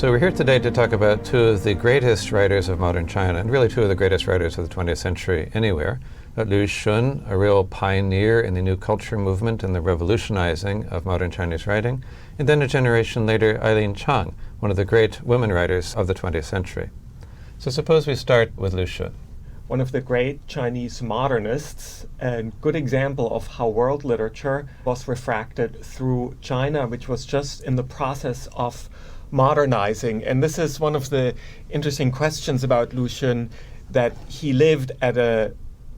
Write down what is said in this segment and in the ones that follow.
So we're here today to talk about two of the greatest writers of modern China, and really two of the greatest writers of the 20th century anywhere. Lu Xun, a real pioneer in the new culture movement and the revolutionizing of modern Chinese writing, and then a generation later, Eileen Chang, one of the great women writers of the 20th century. So suppose we start with Lu Xun. One of the great Chinese modernists, a good example of how world literature was refracted through China, which was just in the process of modernizing. And this is one of the interesting questions about Lu Xun, that he lived at a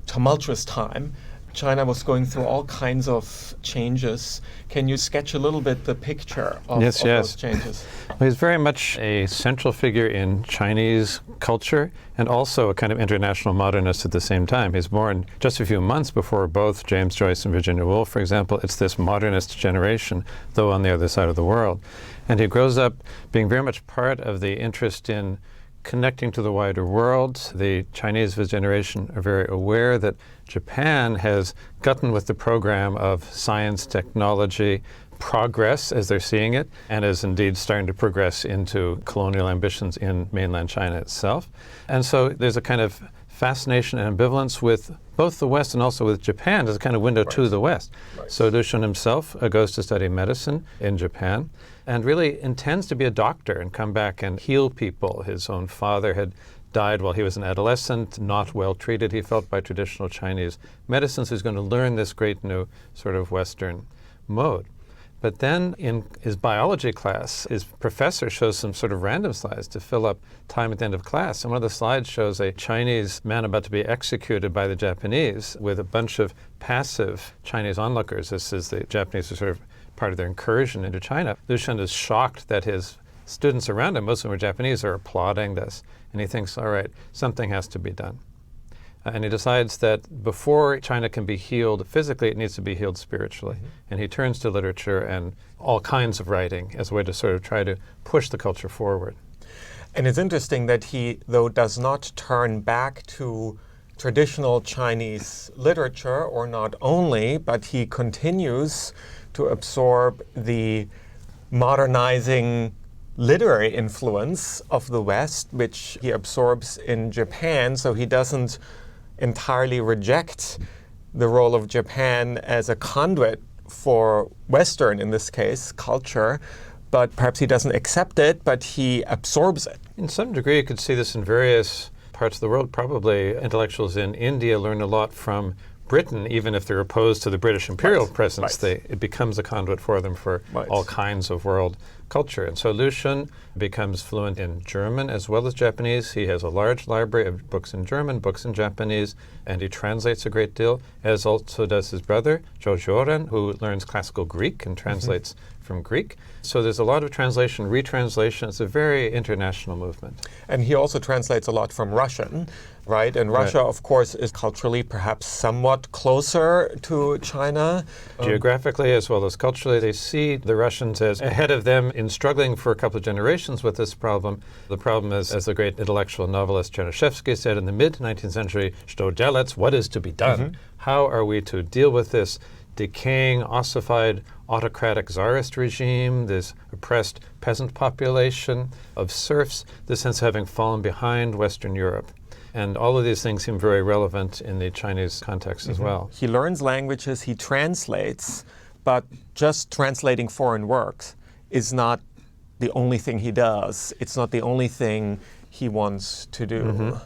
tumultuous time. China was going through all kinds of changes. Can you sketch a little bit the picture of those changes? Well, he's very much a central figure in Chinese culture and also a kind of international modernist at the same time. He's born just a few months before both James Joyce and Virginia Woolf, for example. It's this modernist generation, though on the other side of the world. And he grows up being very much part of the interest in connecting to the wider world. The Chinese of his generation are very aware that Japan has gotten with the program of science, technology, progress as they're seeing it, and is indeed starting to progress into colonial ambitions in mainland China itself. And so there's a kind of fascination and ambivalence with both the West and also with Japan as a kind of window to the West. So Lu Xun himself goes to study medicine in Japan and really intends to be a doctor and come back and heal people. His own father had died while he was an adolescent, not well treated, he felt, by traditional Chinese medicine, so he's going to learn this great new sort of Western mode. But then in his biology class, his professor shows some sort of random slides to fill up time at the end of class. And one of the slides shows a Chinese man about to be executed by the Japanese with a bunch of passive Chinese onlookers. This is the Japanese are sort of part of their incursion into China. Lu Xun is shocked that his students around him, most of them are Japanese, are applauding this. And he thinks, all right, something has to be done. And he decides that before China can be healed physically, it needs to be healed spiritually. And he turns to literature and all kinds of writing as a way to sort of try to push the culture forward. And it's interesting that he, though, does not turn back to traditional Chinese literature, or not only, but he continues to absorb the modernizing literary influence of the West, which he absorbs in Japan. So he doesn't entirely reject the role of Japan as a conduit for Western, in this case, culture, but perhaps he doesn't accept it, but he absorbs it. In some degree, you could see this in various parts of the world. Probably intellectuals in India learn a lot from Britain, even if they're opposed to the British imperial presence. It becomes a conduit for them for all kinds of world culture. And so Lu Xun becomes fluent in German as well as Japanese. He has a large library of books in German, books in Japanese, and he translates a great deal, as also does his brother, Zhou Zhuoren, who learns classical Greek and translates from Greek. So there's a lot of translation, retranslation. It's a very international movement. And he also translates a lot from Russian, right? And Russia, of course, is culturally perhaps somewhat closer to China. Geographically as well as culturally, they see the Russians as ahead of them in struggling for a couple of generations with this problem. The problem is, as the great intellectual novelist Chernyshevsky said in the mid-19th century, "Что делать? What is to be done? How are we to deal with this decaying, ossified, autocratic czarist regime, this oppressed peasant population of serfs, the sense of having fallen behind Western Europe?" And all of these things seem very relevant in the Chinese context as well. He learns languages, he translates, but just translating foreign works is not the only thing he does. It's not the only thing he wants to do.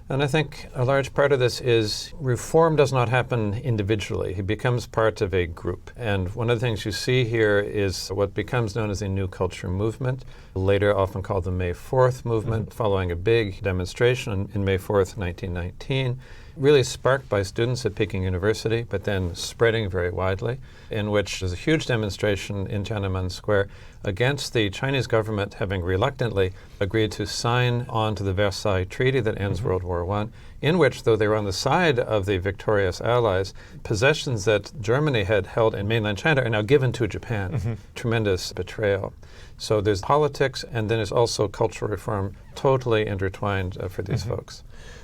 And I think a large part of this is reform does not happen individually. He becomes part of a group. And one of the things you see here is what becomes known as the New Culture Movement, later often called the May 4th movement, following a big demonstration in May 4th, 1919, really sparked by students at Peking University, but then spreading very widely, in which there's a huge demonstration in Tiananmen Square against the Chinese government having reluctantly agreed to sign on to the Versailles Treaty that ends World War I, in which, though they were on the side of the victorious Allies, possessions that Germany had held in mainland China are now given to Japan. Tremendous betrayal. So there's politics, and then there's also cultural reform totally intertwined for these folks.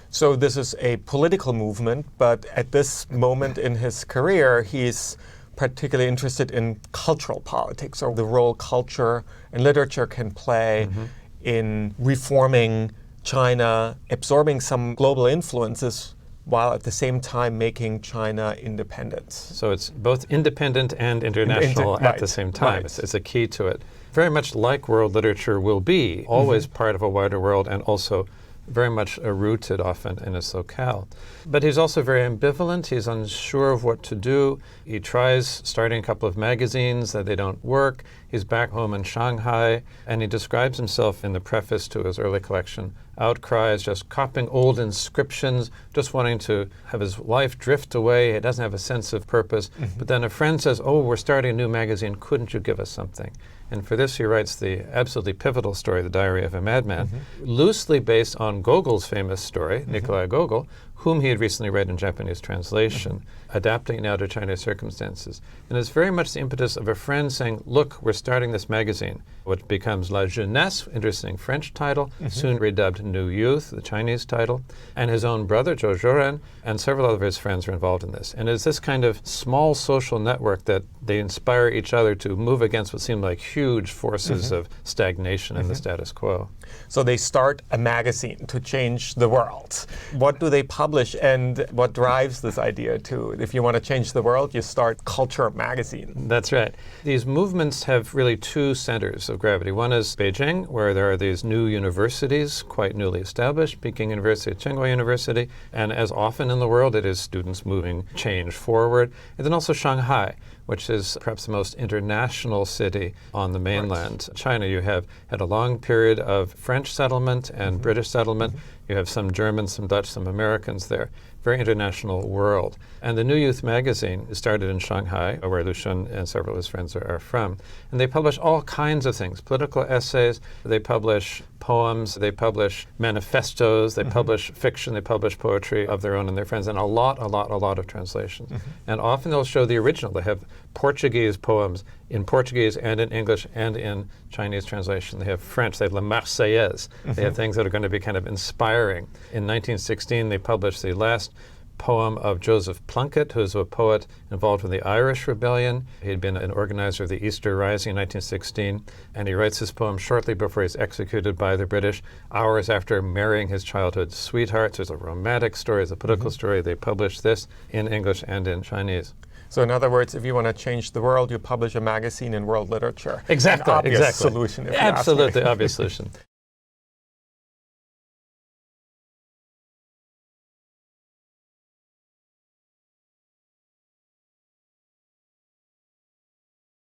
So this is a political movement, but at this moment in his career, he's particularly interested in cultural politics, or the role culture and literature can play in reforming China, absorbing some global influences, while at the same time making China independent. So it's both independent and international at the same time. Right. It's a key to it. Very much like world literature will be, always part of a wider world and also very much rooted often in its locale. But he's also very ambivalent. He's unsure of what to do. He tries starting a couple of magazines that they don't work. He's back home in Shanghai, and he describes himself in the preface to his early collection, Outcries, just copying old inscriptions, just wanting to have his life drift away. He doesn't have a sense of purpose. But then a friend says, oh, we're starting a new magazine. Couldn't you give us something? And for this, he writes the absolutely pivotal story, The Diary of a Madman, loosely based on Gogol's famous story, Nikolai Gogol, whom he had recently read in Japanese translation, adapting it now to Chinese circumstances. And it's very much the impetus of a friend saying, look, we're starting this magazine, which becomes La Jeunesse, interesting French title, soon redubbed New Youth, the Chinese title, and his own brother, Zhou Zhuren, and several of his friends are involved in this. And it's this kind of small social network that they inspire each other to move against what seem like huge forces of stagnation in the status quo. So they start a magazine to change the world. What do they publish and what drives this idea too? If you want to change the world, you start Culture Magazine. That's right. These movements have really two centers of gravity. One is Beijing, where there are these new universities, quite newly established, Peking University, Tsinghua University, and as often in the world, it is students moving change forward. And then also Shanghai, which is perhaps the most international city on the mainland. China, you have had a long period of French settlement and British settlement. You have some Germans, some Dutch, some Americans there. Very international world. And the New Youth magazine started in Shanghai, where Lu Xun and several of his friends are from. And they publish all kinds of things, political essays, they publish poems, they publish manifestos, they publish fiction, they publish poetry of their own and their friends, and a lot of translations. And often they'll show the original. They have Portuguese poems in Portuguese and in English and in Chinese translation. They have French, they have La Marseillaise. They have things that are going to be kind of inspiring. In 1916, they published the last poem of Joseph Plunkett, who's a poet involved in the Irish Rebellion. He had been an organizer of the Easter Rising in 1916, and he writes this poem shortly before he's executed by the British, hours after marrying his childhood sweetheart. So it's a romantic story, it's a political story. They publish this in English and in Chinese. So in other words, if you want to change the world, you publish a magazine in world literature. Exactly. An obvious solution, if you ask me. Absolutely, obvious solution.